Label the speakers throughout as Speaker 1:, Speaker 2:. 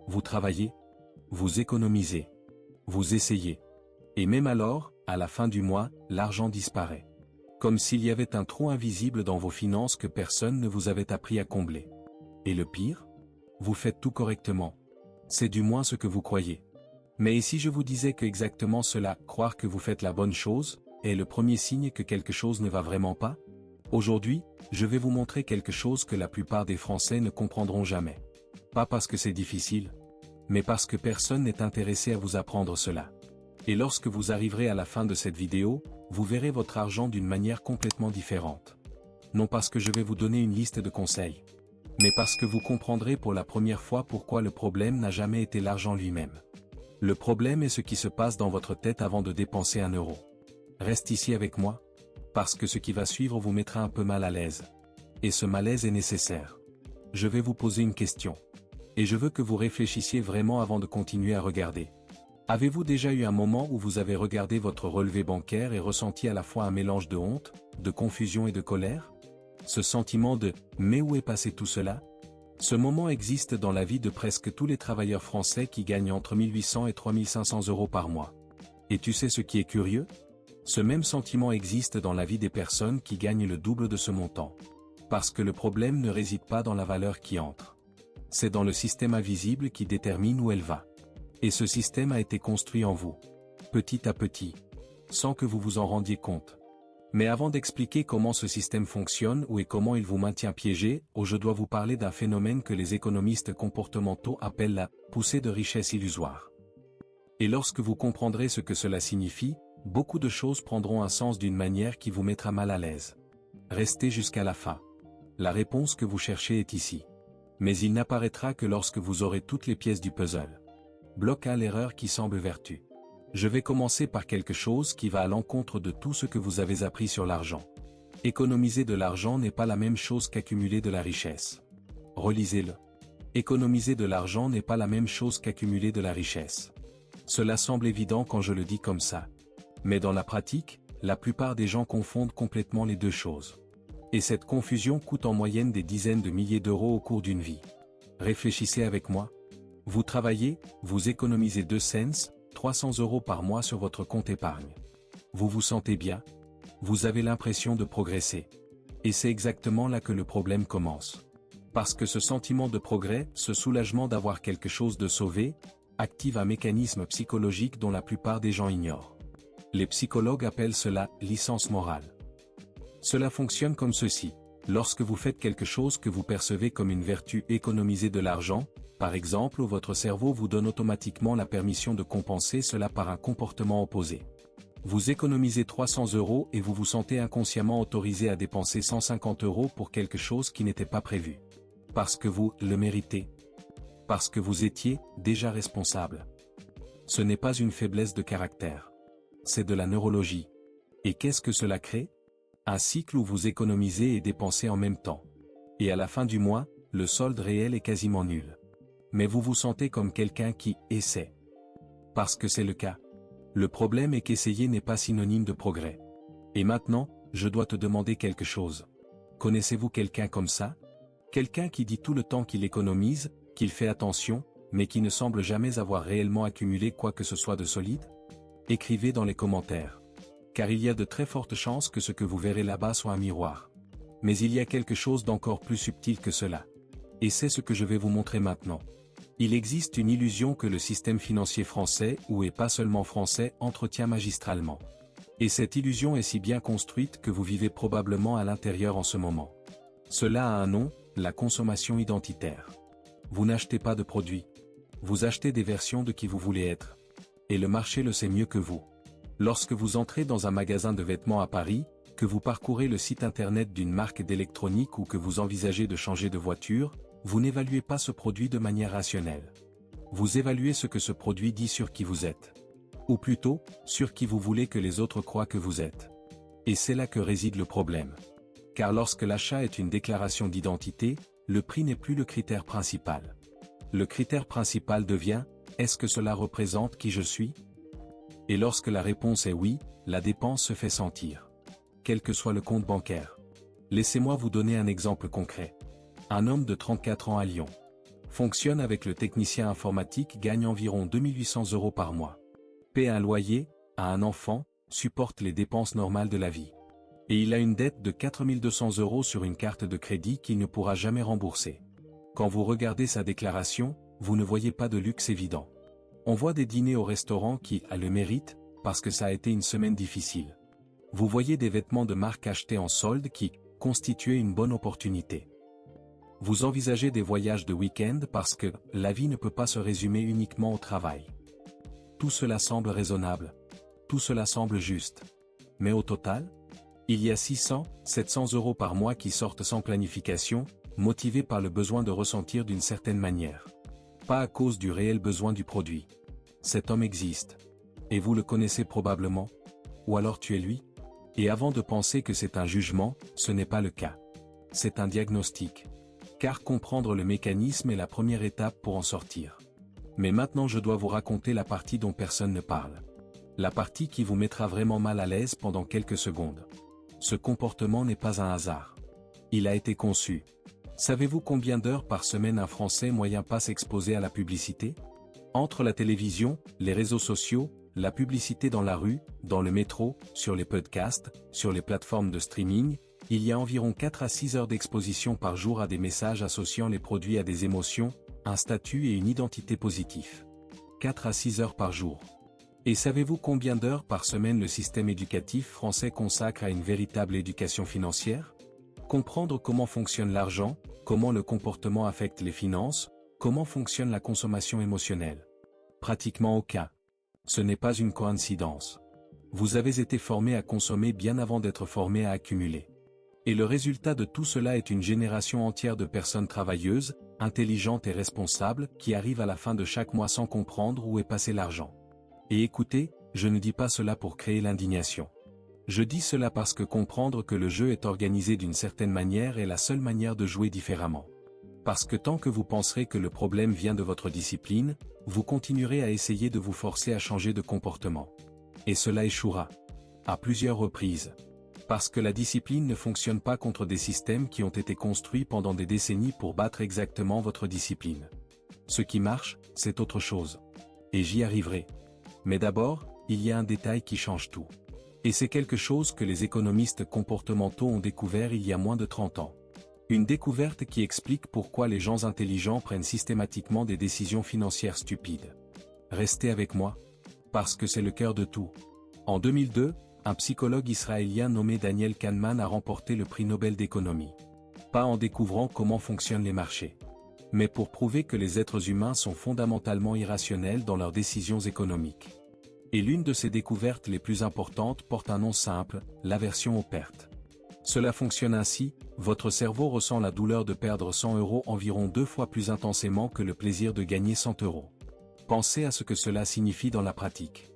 Speaker 1: Vous travaillez, vous économisez, vous essayez. Et même alors, à la fin du mois, l'argent disparaît. Comme s'il y avait un trou invisible dans vos finances que personne ne vous avait appris à combler. Et le pire? Vous faites tout correctement. C'est du moins ce que vous croyez. Mais et si je vous disais que exactement cela, croire que vous faites la bonne chose, est le premier signe que quelque chose ne va vraiment pas? Aujourd'hui, je vais vous montrer quelque chose que la plupart des Français ne comprendront jamais. Pas parce que c'est difficile, mais parce que personne n'est intéressé à vous apprendre cela. Et lorsque vous arriverez à la fin de cette vidéo, vous verrez votre argent d'une manière complètement différente. Non parce que je vais vous donner une liste de conseils, mais parce que vous comprendrez pour la première fois pourquoi le problème n'a jamais été l'argent lui-même. Le problème est ce qui se passe dans votre tête avant de dépenser 1 euro. Reste ici avec moi, parce que ce qui va suivre vous mettra un peu mal à l'aise. Et ce malaise est nécessaire. Je vais vous poser une question. Et je veux que vous réfléchissiez vraiment avant de continuer à regarder. Avez-vous déjà eu un moment où vous avez regardé votre relevé bancaire et ressenti à la fois un mélange de honte, de confusion et de colère? Ce sentiment de « mais où est passé tout cela ?» Ce moment existe dans la vie de presque tous les travailleurs français qui gagnent entre 1800 et 3500 euros par mois. Et tu sais ce qui est curieux? Ce même sentiment existe dans la vie des personnes qui gagnent le double de ce montant. Parce que le problème ne réside pas dans la valeur qui entre. C'est dans le système invisible qui détermine où elle va. Et ce système a été construit en vous. Petit à petit. Sans que vous vous en rendiez compte. Mais avant d'expliquer comment ce système fonctionne ou et comment il vous maintient piégé, je dois vous parler d'un phénomène que les économistes comportementaux appellent la poussée de richesse illusoire. Et lorsque vous comprendrez ce que cela signifie, beaucoup de choses prendront un sens d'une manière qui vous mettra mal à l'aise. Restez jusqu'à la fin. La réponse que vous cherchez est ici. Mais il n'apparaîtra que lorsque vous aurez toutes les pièces du puzzle. Bloc 1: l'erreur qui semble vertu. Je vais commencer par quelque chose qui va à l'encontre de tout ce que vous avez appris sur l'argent. Économiser de l'argent n'est pas la même chose qu'accumuler de la richesse. Relisez-le. Économiser de l'argent n'est pas la même chose qu'accumuler de la richesse. Cela semble évident quand je le dis comme ça. Mais dans la pratique, la plupart des gens confondent complètement les deux choses. Et cette confusion coûte en moyenne des dizaines de milliers d'euros au cours d'une vie. Réfléchissez avec moi. Vous travaillez, vous économisez 2 cents, 300 euros par mois sur votre compte épargne. Vous vous sentez bien? Vous avez l'impression de progresser. Et c'est exactement là que le problème commence. Parce que ce sentiment de progrès, ce soulagement d'avoir quelque chose de sauvé, active un mécanisme psychologique dont la plupart des gens ignorent. Les psychologues appellent cela « licence morale ». Cela fonctionne comme ceci. Lorsque vous faites quelque chose que vous percevez comme une vertu, économiser de l'argent, par exemple, votre cerveau vous donne automatiquement la permission de compenser cela par un comportement opposé. Vous économisez 300 euros et vous vous sentez inconsciemment autorisé à dépenser 150 euros pour quelque chose qui n'était pas prévu. Parce que vous le méritez. Parce que vous étiez déjà responsable. Ce n'est pas une faiblesse de caractère. C'est de la neurologie. Et qu'est-ce que cela crée? Un cycle où vous économisez et dépensez en même temps. Et à la fin du mois, le solde réel est quasiment nul. Mais vous vous sentez comme quelqu'un qui essaie. Parce que c'est le cas. Le problème est qu'essayer n'est pas synonyme de progrès. Et maintenant, je dois te demander quelque chose. Connaissez-vous quelqu'un comme ça? Quelqu'un qui dit tout le temps qu'il économise, qu'il fait attention, mais qui ne semble jamais avoir réellement accumulé quoi que ce soit de solide? Écrivez dans les commentaires. Car il y a de très fortes chances que ce que vous verrez là-bas soit un miroir. Mais il y a quelque chose d'encore plus subtil que cela. Et c'est ce que je vais vous montrer maintenant. Il existe une illusion que le système financier français, et pas seulement français, entretient magistralement. Et cette illusion est si bien construite que vous vivez probablement à l'intérieur en ce moment. Cela a un nom, la consommation identitaire. Vous n'achetez pas de produits. Vous achetez des versions de qui vous voulez être. Et le marché le sait mieux que vous. Lorsque vous entrez dans un magasin de vêtements à Paris, que vous parcourez le site internet d'une marque d'électronique ou que vous envisagez de changer de voiture, vous n'évaluez pas ce produit de manière rationnelle. Vous évaluez ce que ce produit dit sur qui vous êtes. Ou plutôt, sur qui vous voulez que les autres croient que vous êtes. Et c'est là que réside le problème. Car lorsque l'achat est une déclaration d'identité, le prix n'est plus le critère principal. Le critère principal devient, est-ce que cela représente qui je suis? Et lorsque la réponse est oui, la dépense se fait sentir. Quel que soit le compte bancaire. Laissez-moi vous donner un exemple concret. Un homme de 34 ans à Lyon. Fonctionne avec le technicien informatique, gagne environ 2800 € par mois. Paie un loyer, a un enfant, supporte les dépenses normales de la vie. Et il a une dette de 4200 € sur une carte de crédit qu'il ne pourra jamais rembourser. Quand vous regardez sa déclaration, vous ne voyez pas de luxe évident. On voit des dîners au restaurant qui a le mérite, parce que ça a été une semaine difficile. Vous voyez des vêtements de marque achetés en solde qui constituaient une bonne opportunité. Vous envisagez des voyages de week-end parce que la vie ne peut pas se résumer uniquement au travail. Tout cela semble raisonnable. Tout cela semble juste. Mais au total, il y a 600, 700 € par mois qui sortent sans planification, motivés par le besoin de ressentir d'une certaine manière. Pas à cause du réel besoin du produit. Cet homme existe. Et vous le connaissez probablement. Ou alors tu es lui. Et avant de penser que c'est un jugement, ce n'est pas le cas. C'est un diagnostic. Car comprendre le mécanisme est la première étape pour en sortir. Mais maintenant je dois vous raconter la partie dont personne ne parle. La partie qui vous mettra vraiment mal à l'aise pendant quelques secondes. Ce comportement n'est pas un hasard. Il a été conçu. Savez-vous combien d'heures par semaine un Français moyen passe exposé à la publicité? Entre la télévision, les réseaux sociaux, la publicité dans la rue, dans le métro, sur les podcasts, sur les plateformes de streaming, il y a environ 4 à 6 heures d'exposition par jour à des messages associant les produits à des émotions, un statut et une identité positifs. 4 à 6 heures par jour. Et savez-vous combien d'heures par semaine le système éducatif français consacre à une véritable éducation financière? Comprendre comment fonctionne l'argent, comment le comportement affecte les finances, comment fonctionne la consommation émotionnelle. Pratiquement aucun. Ce n'est pas une coïncidence. Vous avez été formé à consommer bien avant d'être formé à accumuler. Et le résultat de tout cela est une génération entière de personnes travailleuses, intelligentes et responsables qui arrivent à la fin de chaque mois sans comprendre où est passé l'argent. Et écoutez, je ne dis pas cela pour créer l'indignation. Je dis cela parce que comprendre que le jeu est organisé d'une certaine manière est la seule manière de jouer différemment. Parce que tant que vous penserez que le problème vient de votre discipline, vous continuerez à essayer de vous forcer à changer de comportement. Et cela échouera. À plusieurs reprises. Parce que la discipline ne fonctionne pas contre des systèmes qui ont été construits pendant des décennies pour battre exactement votre discipline. Ce qui marche, c'est autre chose. Et j'y arriverai. Mais d'abord, il y a un détail qui change tout. Et c'est quelque chose que les économistes comportementaux ont découvert il y a moins de 30 ans. Une découverte qui explique pourquoi les gens intelligents prennent systématiquement des décisions financières stupides. Restez avec moi. Parce que c'est le cœur de tout. En 2002, un psychologue israélien nommé Daniel Kahneman a remporté le prix Nobel d'économie. Pas en découvrant comment fonctionnent les marchés. Mais pour prouver que les êtres humains sont fondamentalement irrationnels dans leurs décisions économiques. Et l'une de ces découvertes les plus importantes porte un nom simple, l'aversion aux pertes. Cela fonctionne ainsi, votre cerveau ressent la douleur de perdre 100 € environ 2 fois plus intensément que le plaisir de gagner 100 €. Pensez à ce que cela signifie dans la pratique.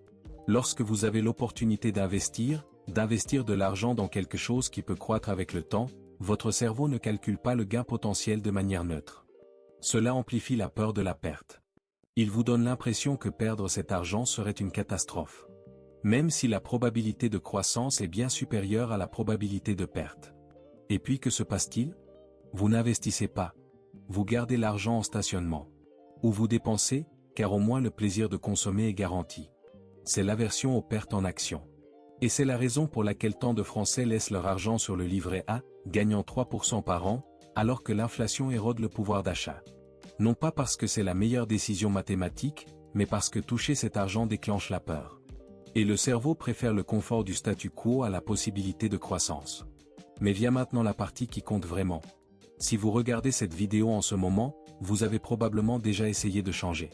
Speaker 1: Lorsque vous avez l'opportunité d'investir de l'argent dans quelque chose qui peut croître avec le temps, votre cerveau ne calcule pas le gain potentiel de manière neutre. Cela amplifie la peur de la perte. Il vous donne l'impression que perdre cet argent serait une catastrophe. Même si la probabilité de croissance est bien supérieure à la probabilité de perte. Et puis que se passe-t-il? Vous n'investissez pas. Vous gardez l'argent en stationnement. Ou vous dépensez, car au moins le plaisir de consommer est garanti. C'est l'aversion aux pertes en action. Et c'est la raison pour laquelle tant de Français laissent leur argent sur le livret A, gagnant 3% par an, alors que l'inflation érode le pouvoir d'achat. Non pas parce que c'est la meilleure décision mathématique, mais parce que toucher cet argent déclenche la peur. Et le cerveau préfère le confort du statu quo à la possibilité de croissance. Mais vient maintenant la partie qui compte vraiment. Si vous regardez cette vidéo en ce moment, vous avez probablement déjà essayé de changer.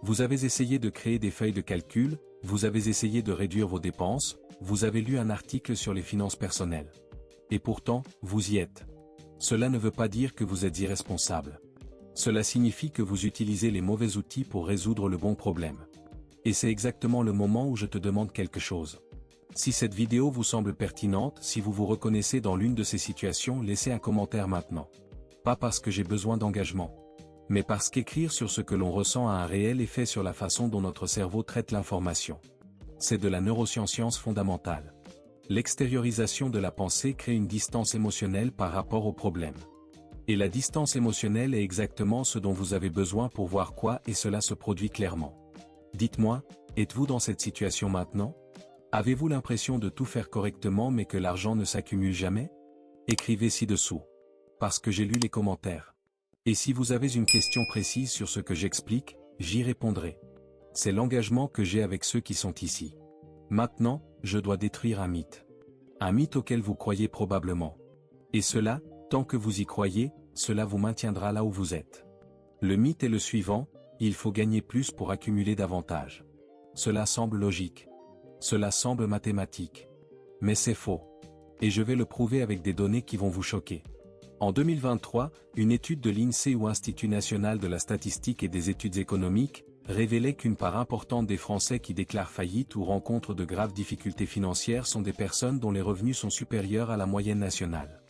Speaker 1: Vous avez essayé de créer des feuilles de calcul, vous avez essayé de réduire vos dépenses, vous avez lu un article sur les finances personnelles. Et pourtant, vous y êtes. Cela ne veut pas dire que vous êtes irresponsable. Cela signifie que vous utilisez les mauvais outils pour résoudre le bon problème. Et c'est exactement le moment où je te demande quelque chose. Si cette vidéo vous semble pertinente, si vous vous reconnaissez dans l'une de ces situations, laissez un commentaire maintenant. Pas parce que j'ai besoin d'engagement. Mais parce qu'écrire sur ce que l'on ressent a un réel effet sur la façon dont notre cerveau traite l'information. C'est de la neuroscience fondamentale. L'extériorisation de la pensée crée une distance émotionnelle par rapport au problème. Et la distance émotionnelle est exactement ce dont vous avez besoin pour voir quoi et cela se produit clairement. Dites-moi, êtes-vous dans cette situation maintenant? Avez-vous l'impression de tout faire correctement mais que l'argent ne s'accumule jamais? Écrivez ci-dessous. Parce que j'ai lu les commentaires. Et si vous avez une question précise sur ce que j'explique, j'y répondrai. C'est l'engagement que j'ai avec ceux qui sont ici. Maintenant, je dois détruire un mythe. Un mythe auquel vous croyez probablement. Et cela, tant que vous y croyez, cela vous maintiendra là où vous êtes. Le mythe est le suivant, il faut gagner plus pour accumuler davantage. Cela semble logique. Cela semble mathématique. Mais c'est faux. Et je vais le prouver avec des données qui vont vous choquer. En 2023, une étude de l'INSEE ou Institut national de la statistique et des études économiques révélait qu'une part importante des Français qui déclarent faillite ou rencontrent de graves difficultés financières sont des personnes dont les revenus sont supérieurs à la moyenne nationale.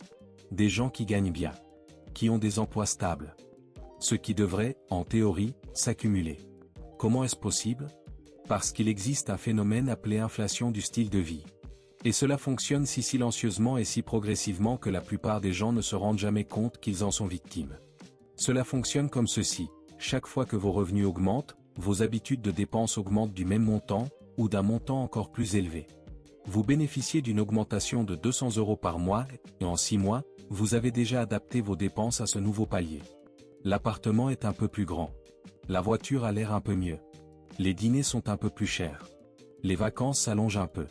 Speaker 1: Des gens qui gagnent bien. Qui ont des emplois stables. Ce qui devrait, en théorie, s'accumuler. Comment est-ce possible? Parce qu'il existe un phénomène appelé inflation du style de vie. Et cela fonctionne si silencieusement et si progressivement que la plupart des gens ne se rendent jamais compte qu'ils en sont victimes. Cela fonctionne comme ceci, chaque fois que vos revenus augmentent, vos habitudes de dépenses augmentent du même montant, ou d'un montant encore plus élevé. Vous bénéficiez d'une augmentation de 200 € par mois, et en 6 mois, vous avez déjà adapté vos dépenses à ce nouveau palier. L'appartement est un peu plus grand. La voiture a l'air un peu mieux. Les dîners sont un peu plus chers. Les vacances s'allongent un peu.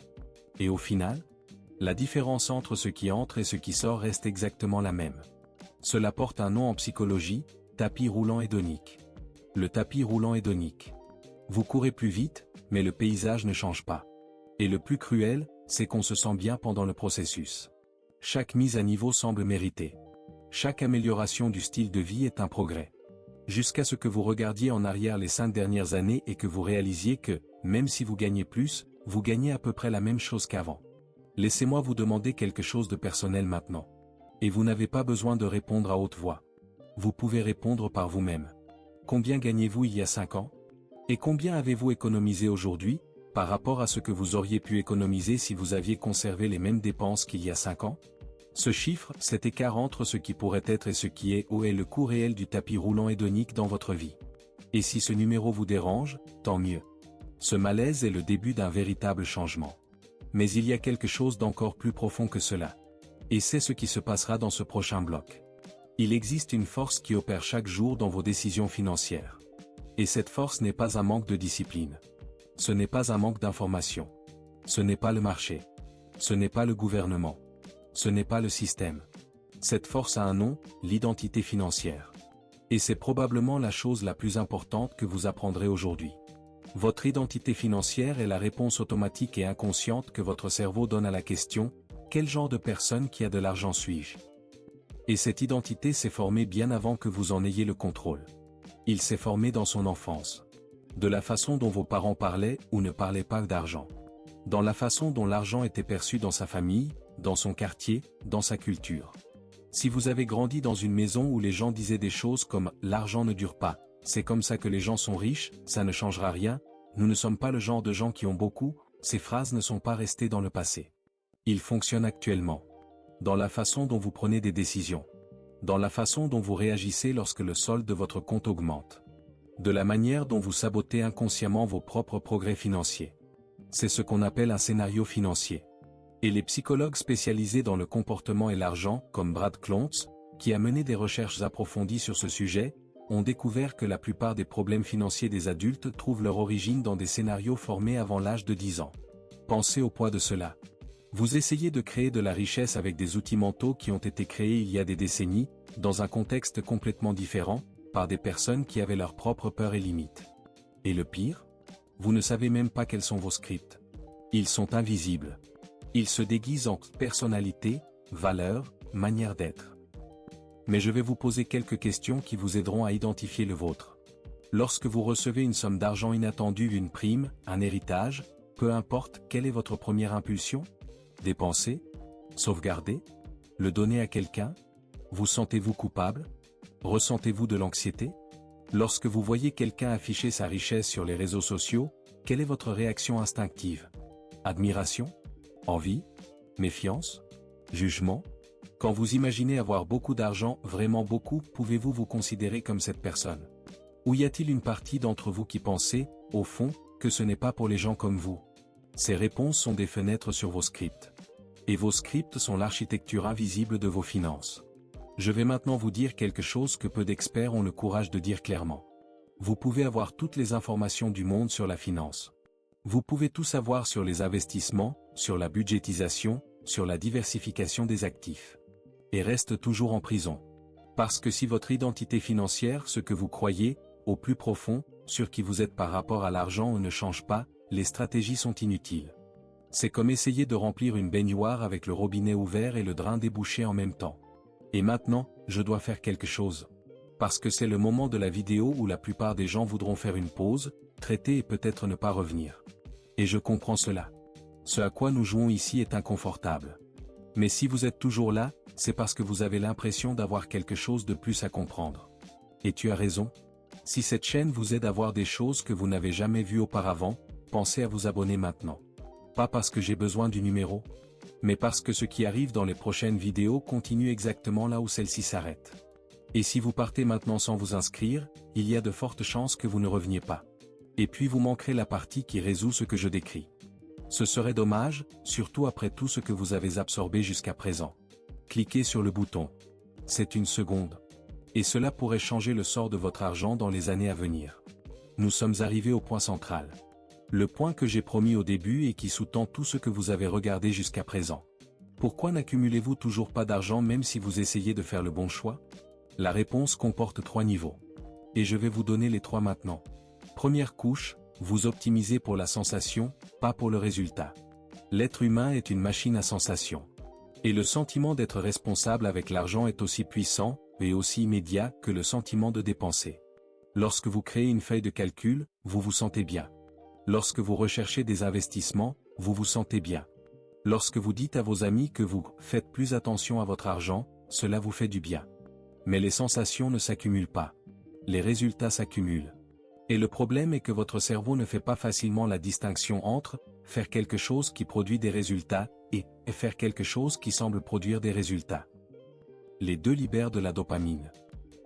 Speaker 1: Et au final, la différence entre ce qui entre et ce qui sort reste exactement la même. Cela porte un nom en psychologie, tapis roulant hédonique. Le tapis roulant hédonique. Vous courez plus vite, mais le paysage ne change pas. Et le plus cruel, c'est qu'on se sent bien pendant le processus. Chaque mise à niveau semble méritée. Chaque amélioration du style de vie est un progrès. Jusqu'à ce que vous regardiez en arrière les 5 dernières années et que vous réalisiez que, même si vous gagnez plus, vous gagnez à peu près la même chose qu'avant. Laissez-moi vous demander quelque chose de personnel maintenant. Et vous n'avez pas besoin de répondre à haute voix. Vous pouvez répondre par vous-même. Combien gagnez-vous il y a 5 ans? Et combien avez-vous économisé aujourd'hui, par rapport à ce que vous auriez pu économiser si vous aviez conservé les mêmes dépenses qu'il y a 5 ans? Ce chiffre, cet écart entre ce qui pourrait être et ce qui est ou est le coût réel du tapis roulant hédonique dans votre vie. Et si ce numéro vous dérange, tant mieux. Ce malaise est le début d'un véritable changement. Mais il y a quelque chose d'encore plus profond que cela. Et c'est ce qui se passera dans ce prochain bloc. Il existe une force qui opère chaque jour dans vos décisions financières. Et cette force n'est pas un manque de discipline. Ce n'est pas un manque d'information. Ce n'est pas le marché. Ce n'est pas le gouvernement. Ce n'est pas le système. Cette force a un nom, l'identité financière. Et c'est probablement la chose la plus importante que vous apprendrez aujourd'hui. Votre identité financière est la réponse automatique et inconsciente que votre cerveau donne à la question « Quel genre de personne qui a de l'argent suis-je » Et cette identité s'est formée bien avant que vous en ayez le contrôle. Il s'est formé dans son enfance. De la façon dont vos parents parlaient ou ne parlaient pas d'argent. Dans la façon dont l'argent était perçu dans sa famille, dans son quartier, dans sa culture. Si vous avez grandi dans une maison où les gens disaient des choses comme « l'argent ne dure pas », c'est comme ça que les gens sont riches, ça ne changera rien, nous ne sommes pas le genre de gens qui ont beaucoup, ces phrases ne sont pas restées dans le passé. Ils fonctionnent actuellement. Dans la façon dont vous prenez des décisions. Dans la façon dont vous réagissez lorsque le solde de votre compte augmente. De la manière dont vous sabotez inconsciemment vos propres progrès financiers. C'est ce qu'on appelle un scénario financier. Et les psychologues spécialisés dans le comportement et l'argent, comme Brad Klontz, qui a mené des recherches approfondies sur ce sujet, ont découvert que la plupart des problèmes financiers des adultes trouvent leur origine dans des scénarios formés avant l'âge de 10 ans. Pensez au poids de cela. Vous essayez de créer de la richesse avec des outils mentaux qui ont été créés il y a des décennies, dans un contexte complètement différent, par des personnes qui avaient leurs propres peurs et limites. Et le pire? Vous ne savez même pas quels sont vos scripts. Ils sont invisibles. Ils se déguisent en personnalité, valeurs, manière d'être. Mais je vais vous poser quelques questions qui vous aideront à identifier le vôtre. Lorsque vous recevez une somme d'argent inattendue, une prime, un héritage, peu importe, quelle est votre première impulsion? Dépenser? Sauvegarder? Le donner à quelqu'un? Vous sentez-vous coupable? Ressentez-vous de l'anxiété? Lorsque vous voyez quelqu'un afficher sa richesse sur les réseaux sociaux, quelle est votre réaction instinctive? Admiration? Envie? Méfiance? Jugement? Quand vous imaginez avoir beaucoup d'argent, vraiment beaucoup, pouvez-vous vous considérer comme cette personne? Ou y a-t-il une partie d'entre vous qui pensez, au fond, que ce n'est pas pour les gens comme vous? Ces réponses sont des fenêtres sur vos scripts. Et vos scripts sont l'architecture invisible de vos finances. Je vais maintenant vous dire quelque chose que peu d'experts ont le courage de dire clairement. Vous pouvez avoir toutes les informations du monde sur la finance. Vous pouvez tout savoir sur les investissements, sur la budgétisation, sur la diversification des actifs. Et reste toujours en prison. Parce que si votre identité financière, ce que vous croyez, au plus profond, sur qui vous êtes par rapport à l'argent ne change pas, les stratégies sont inutiles. C'est comme essayer de remplir une baignoire avec le robinet ouvert et le drain débouché en même temps. Et maintenant, je dois faire quelque chose. Parce que c'est le moment de la vidéo où la plupart des gens voudront faire une pause, traiter et peut-être ne pas revenir. Et je comprends cela. Ce à quoi nous jouons ici est inconfortable. Mais si vous êtes toujours là, c'est parce que vous avez l'impression d'avoir quelque chose de plus à comprendre. Et tu as raison. Si cette chaîne vous aide à voir des choses que vous n'avez jamais vues auparavant, pensez à vous abonner maintenant. Pas parce que j'ai besoin du numéro, mais parce que ce qui arrive dans les prochaines vidéos continue exactement là où celle-ci s'arrête. Et si vous partez maintenant sans vous inscrire, il y a de fortes chances que vous ne reveniez pas. Et puis vous manquerez la partie qui résout ce que je décris. Ce serait dommage, surtout après tout ce que vous avez absorbé jusqu'à présent. Cliquez sur le bouton. C'est une seconde. Et cela pourrait changer le sort de votre argent dans les années à venir. Nous sommes arrivés au point central. Le point que j'ai promis au début et qui sous-tend tout ce que vous avez regardé jusqu'à présent. Pourquoi n'accumulez-vous toujours pas d'argent même si vous essayez de faire le bon choix? La réponse comporte 3 niveaux. Et je vais vous donner les 3 maintenant. Première couche, vous optimisez pour la sensation, pas pour le résultat. L'être humain est une machine à sensations. Et le sentiment d'être responsable avec l'argent est aussi puissant, et aussi immédiat que le sentiment de dépenser. Lorsque vous créez une feuille de calcul, vous vous sentez bien. Lorsque vous recherchez des investissements, vous vous sentez bien. Lorsque vous dites à vos amis que vous faites plus attention à votre argent, cela vous fait du bien. Mais les sensations ne s'accumulent pas. Les résultats s'accumulent. Et le problème est que votre cerveau ne fait pas facilement la distinction entre faire quelque chose qui produit des résultats et faire quelque chose qui semble produire des résultats. Les deux libèrent de la dopamine.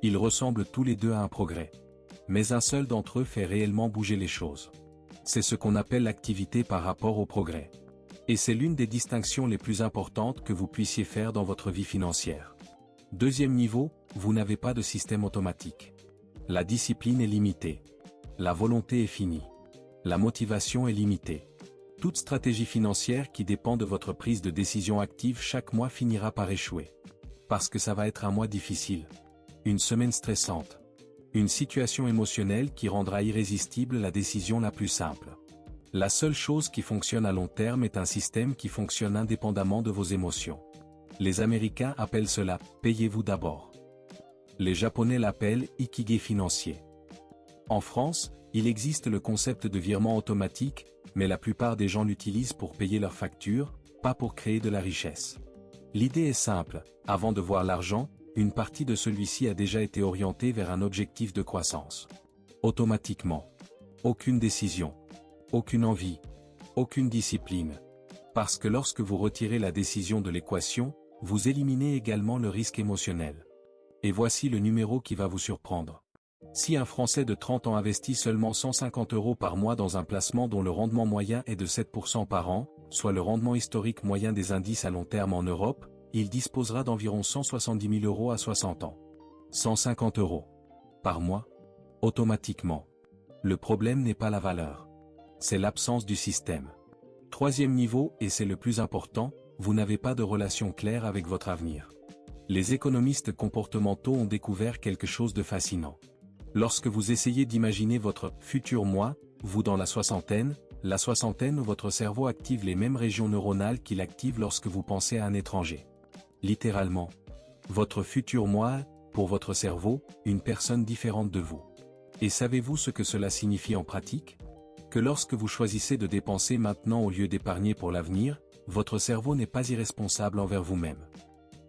Speaker 1: Ils ressemblent tous les deux à un progrès. Mais un seul d'entre eux fait réellement bouger les choses. C'est ce qu'on appelle l'activité par rapport au progrès. Et c'est l'une des distinctions les plus importantes que vous puissiez faire dans votre vie financière. Deuxième niveau, vous n'avez pas de système automatique. La discipline est limitée. La volonté est finie. La motivation est limitée. Toute stratégie financière qui dépend de votre prise de décision active chaque mois finira par échouer. Parce que ça va être un mois difficile. Une semaine stressante. Une situation émotionnelle qui rendra irrésistible la décision la plus simple. La seule chose qui fonctionne à long terme est un système qui fonctionne indépendamment de vos émotions. Les Américains appellent cela « payez-vous d'abord ». Les Japonais l'appellent « ikigai financier ». En France, il existe le concept de virement automatique, mais la plupart des gens l'utilisent pour payer leurs factures, pas pour créer de la richesse. L'idée est simple, avant de voir l'argent, une partie de celui-ci a déjà été orientée vers un objectif de croissance. Automatiquement. Aucune décision. Aucune envie. Aucune discipline. Parce que lorsque vous retirez la décision de l'équation, vous éliminez également le risque émotionnel. Et voici le numéro qui va vous surprendre. Si un Français de 30 ans investit seulement 150 € par mois dans un placement dont le rendement moyen est de 7% par an, soit le rendement historique moyen des indices à long terme en Europe, il disposera d'environ 170 000 € à 60 ans. 150 € par mois, automatiquement. Le problème n'est pas la valeur. C'est l'absence du système. Troisième niveau, et c'est le plus important, vous n'avez pas de relation claire avec votre avenir. Les économistes comportementaux ont découvert quelque chose de fascinant. Lorsque vous essayez d'imaginer votre futur moi, vous dans la soixantaine où votre cerveau active les mêmes régions neuronales qu'il active lorsque vous pensez à un étranger. Littéralement. Votre futur moi, pour votre cerveau, une personne différente de vous. Et savez-vous ce que cela signifie en pratique? Que lorsque vous choisissez de dépenser maintenant au lieu d'épargner pour l'avenir, votre cerveau n'est pas irresponsable envers vous-même.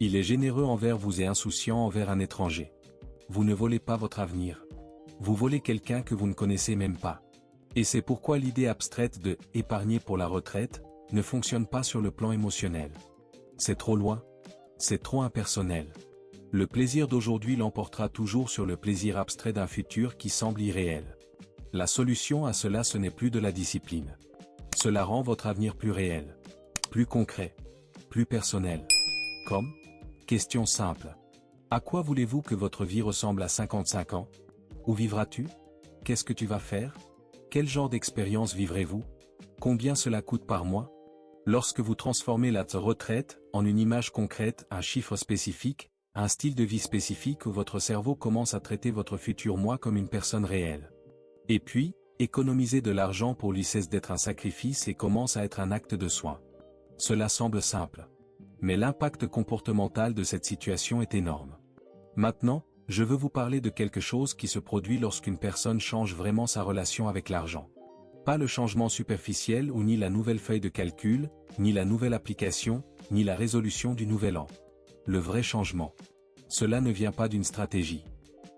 Speaker 1: Il est généreux envers vous et insouciant envers un étranger. Vous ne volez pas votre avenir. Vous volez quelqu'un que vous ne connaissez même pas. Et c'est pourquoi l'idée abstraite de « épargner pour la retraite » ne fonctionne pas sur le plan émotionnel. C'est trop loin. C'est trop impersonnel. Le plaisir d'aujourd'hui l'emportera toujours sur le plaisir abstrait d'un futur qui semble irréel. La solution à cela, ce n'est plus de la discipline. Cela rend votre avenir plus réel, plus concret, plus personnel. Comme? Question simple. À quoi voulez-vous que votre vie ressemble à 55 ans? Où vivras-tu? Qu'est-ce que tu vas faire? Quel genre d'expérience vivrez-vous? Combien cela coûte par mois? Lorsque vous transformez la retraite en une image concrète, un chiffre spécifique, un style de vie spécifique, où votre cerveau commence à traiter votre futur moi comme une personne réelle. Et puis, économiser de l'argent pour lui cesse d'être un sacrifice et commence à être un acte de soin. Cela semble simple. Mais l'impact comportemental de cette situation est énorme. Maintenant, je veux vous parler de quelque chose qui se produit lorsqu'une personne change vraiment sa relation avec l'argent. Pas le changement superficiel ou ni la nouvelle feuille de calcul, ni la nouvelle application, ni la résolution du nouvel an. Le vrai changement. Cela ne vient pas d'une stratégie.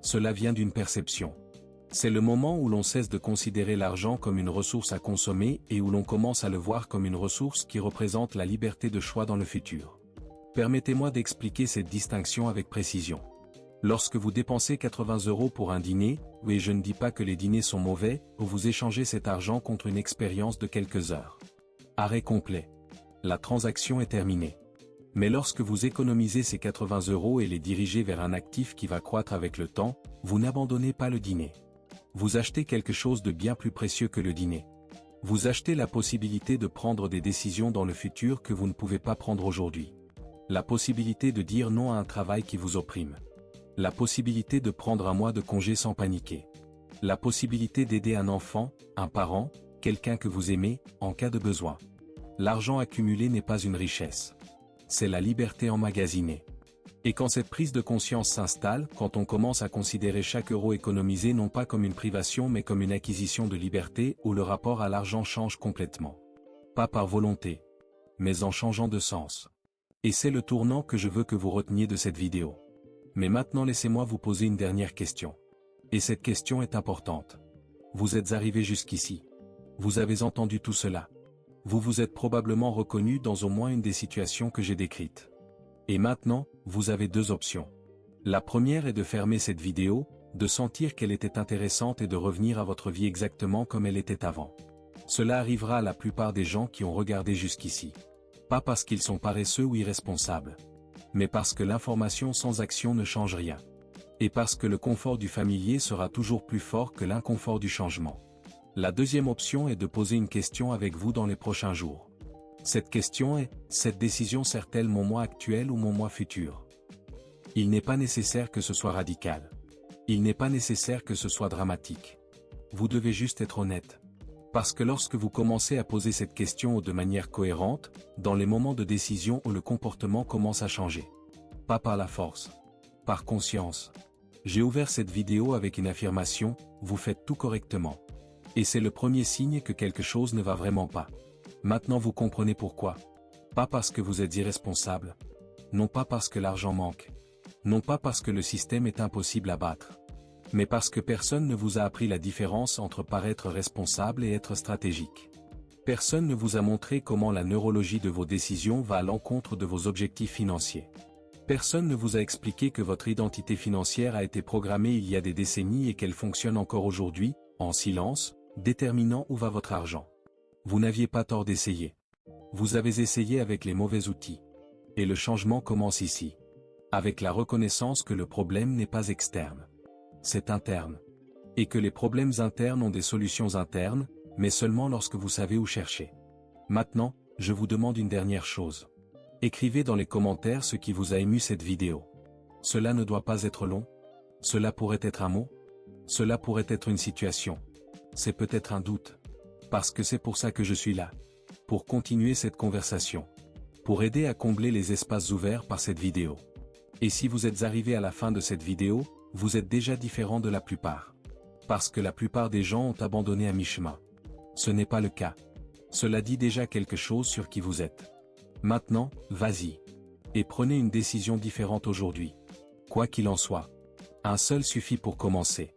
Speaker 1: Cela vient d'une perception. C'est le moment où l'on cesse de considérer l'argent comme une ressource à consommer et où l'on commence à le voir comme une ressource qui représente la liberté de choix dans le futur. Permettez-moi d'expliquer cette distinction avec précision. Lorsque vous dépensez 80 € pour un dîner, et je ne dis pas que les dîners sont mauvais, où vous échangez cet argent contre une expérience de quelques heures. Arrêt complet. La transaction est terminée. Mais lorsque vous économisez ces 80 € et les dirigez vers un actif qui va croître avec le temps, vous n'abandonnez pas le dîner. Vous achetez quelque chose de bien plus précieux que le dîner. Vous achetez la possibilité de prendre des décisions dans le futur que vous ne pouvez pas prendre aujourd'hui. La possibilité de dire non à un travail qui vous opprime. La possibilité de prendre un mois de congé sans paniquer. La possibilité d'aider un enfant, un parent, quelqu'un que vous aimez, en cas de besoin. L'argent accumulé n'est pas une richesse. C'est la liberté emmagasinée. Et quand cette prise de conscience s'installe, quand on commence à considérer chaque euro économisé non pas comme une privation mais comme une acquisition de liberté, où le rapport à l'argent change complètement. Pas par volonté, mais en changeant de sens. Et c'est le tournant que je veux que vous reteniez de cette vidéo. Mais maintenant laissez-moi vous poser une dernière question. Et cette question est importante. Vous êtes arrivé jusqu'ici. Vous avez entendu tout cela. Vous vous êtes probablement reconnu dans au moins une des situations que j'ai décrites. Et maintenant, vous avez deux options. La première est de fermer cette vidéo, de sentir qu'elle était intéressante et de revenir à votre vie exactement comme elle était avant. Cela arrivera à la plupart des gens qui ont regardé jusqu'ici. Pas parce qu'ils sont paresseux ou irresponsables. Mais parce que l'information sans action ne change rien. Et parce que le confort du familier sera toujours plus fort que l'inconfort du changement. La deuxième option est de poser une question avec vous dans les prochains jours. Cette question est, cette décision sert-elle mon moi actuel ou mon moi futur? Il n'est pas nécessaire que ce soit radical. Il n'est pas nécessaire que ce soit dramatique. Vous devez juste être honnête. Parce que lorsque vous commencez à poser cette question de manière cohérente, dans les moments de décision où le comportement commence à changer. Pas par la force. Par conscience. J'ai ouvert cette vidéo avec une affirmation, vous faites tout correctement. Et c'est le premier signe que quelque chose ne va vraiment pas. Maintenant vous comprenez pourquoi. Pas parce que vous êtes irresponsable. Non pas parce que l'argent manque. Non pas parce que le système est impossible à battre. Mais parce que personne ne vous a appris la différence entre paraître responsable et être stratégique. Personne ne vous a montré comment la neurologie de vos décisions va à l'encontre de vos objectifs financiers. Personne ne vous a expliqué que votre identité financière a été programmée il y a des décennies et qu'elle fonctionne encore aujourd'hui, en silence, déterminant où va votre argent. Vous n'aviez pas tort d'essayer. Vous avez essayé avec les mauvais outils. Et le changement commence ici. Avec la reconnaissance que le problème n'est pas externe. C'est interne. Et que les problèmes internes ont des solutions internes, mais seulement lorsque vous savez où chercher. Maintenant, je vous demande une dernière chose. Écrivez dans les commentaires ce qui vous a ému cette vidéo. Cela ne doit pas être long. Cela pourrait être un mot. Cela pourrait être une situation. C'est peut-être un doute. Parce que c'est pour ça que je suis là. Pour continuer cette conversation. Pour aider à combler les espaces ouverts par cette vidéo. Et si vous êtes arrivé à la fin de cette vidéo, vous êtes déjà différent de la plupart. Parce que la plupart des gens ont abandonné à mi-chemin. Ce n'est pas le cas. Cela dit déjà quelque chose sur qui vous êtes. Maintenant, vas-y. Et prenez une décision différente aujourd'hui. Quoi qu'il en soit. Un seul suffit pour commencer.